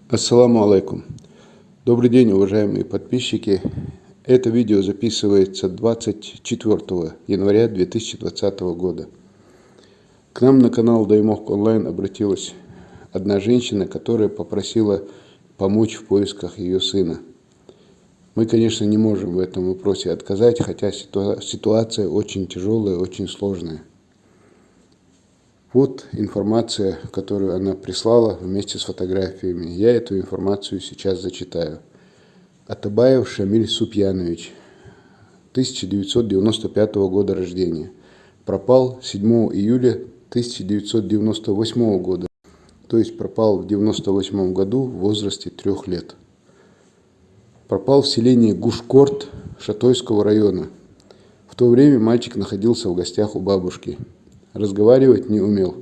Ассаламу алейкум. Добрый день, уважаемые подписчики. Это видео записывается 24 января 2020 года. К нам на канал Даймох Онлайн обратилась одна женщина, которая попросила помочь в поисках ее сына. Мы, конечно, не можем в этом вопросе отказать, хотя ситуация очень тяжелая, очень сложная. Вот информация, которую она прислала вместе с фотографиями. Я эту информацию сейчас зачитаю. Атабаев Шамиль Супьянович, 1995 года рождения. Пропал 7 июля 1998 года, то есть пропал в 1998 году в возрасте 3 лет. Пропал в селении Гушкорт Шатойского района. В то время мальчик находился в гостях у бабушки. Разговаривать не умел.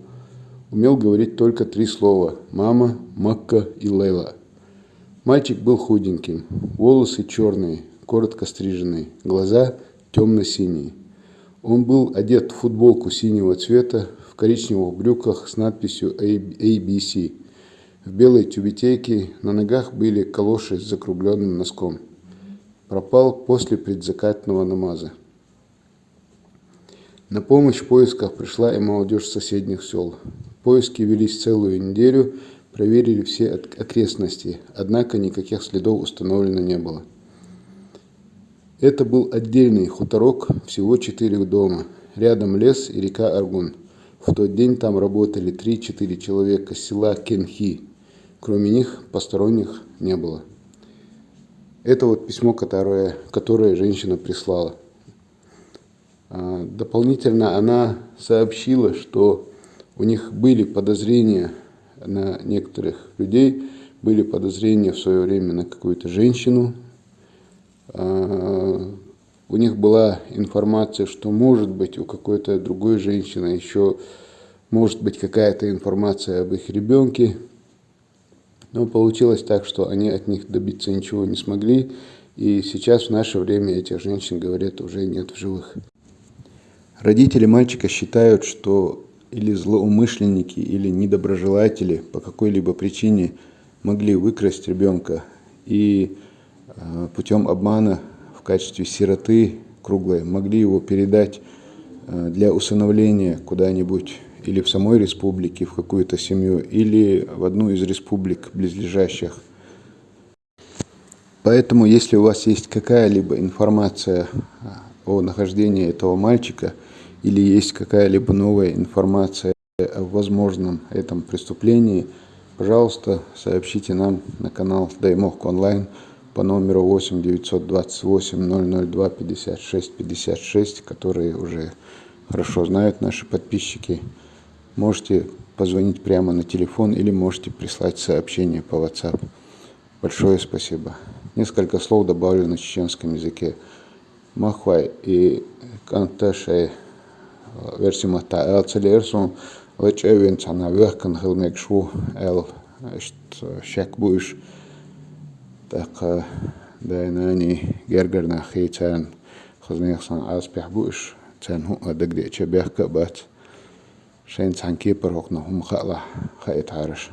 Умел говорить только 3 слова: мама, Макка и Лейла. Мальчик был худеньким, волосы черные, коротко стриженные, глаза темно-синие. Он был одет в футболку синего цвета, в коричневых брюках с надписью ABC. В белой тюбетейке, на ногах были калоши с закругленным носком. Пропал после предзакатного намаза. На помощь в поисках пришла и молодежь соседних сел. Поиски велись целую неделю, проверили все окрестности, однако никаких следов установлено не было. Это был отдельный хуторок, всего 4 дома. Рядом лес и река Аргун. В тот день там работали 3-4 человека с села Кенхи. Кроме них посторонних не было. Это вот письмо, которое женщина прислала. Дополнительно она сообщила, что у них были подозрения на некоторых людей, были подозрения в свое время на какую-то женщину. У них была информация, что может быть у какой-то другой женщины еще может быть какая-то информация об их ребенке. Но получилось так, что они от них добиться ничего не смогли. И сейчас в наше время этих женщин, говорят, уже нет в живых. Родители мальчика считают, что или злоумышленники, или недоброжелатели по какой-либо причине могли выкрасть ребенка и путем обмана в качестве сироты круглой могли его передать для усыновления куда-нибудь или в самой республике, в какую-то семью, или в одну из республик близлежащих. Поэтому, если у вас есть какая-либо информация о нахождении этого мальчика, или есть какая-либо новая информация о возможном этом преступлении, пожалуйста, сообщите нам на канал Даймох Онлайн по номеру 8 928 002 56 56, которые уже хорошо знают наши подписчики. Можете позвонить прямо на телефон или можете прислать сообщение по WhatsApp. Большое спасибо. Несколько слов добавлю на чеченском языке. Махвай и канташай версимата элцелерсун лечевин цанавехкан хилмекшу эл шакбуш так дайнани гергерна хейцан хзнехсан аспехбуш цан ху адагде чебехка бат шен цанки перхокна хум хала хайтарш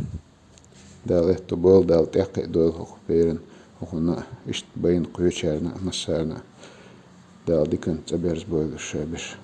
дал это был дал тех дол хоперен хона ишт байн кучерна масана дал дикан цаберс бойлу шебеш.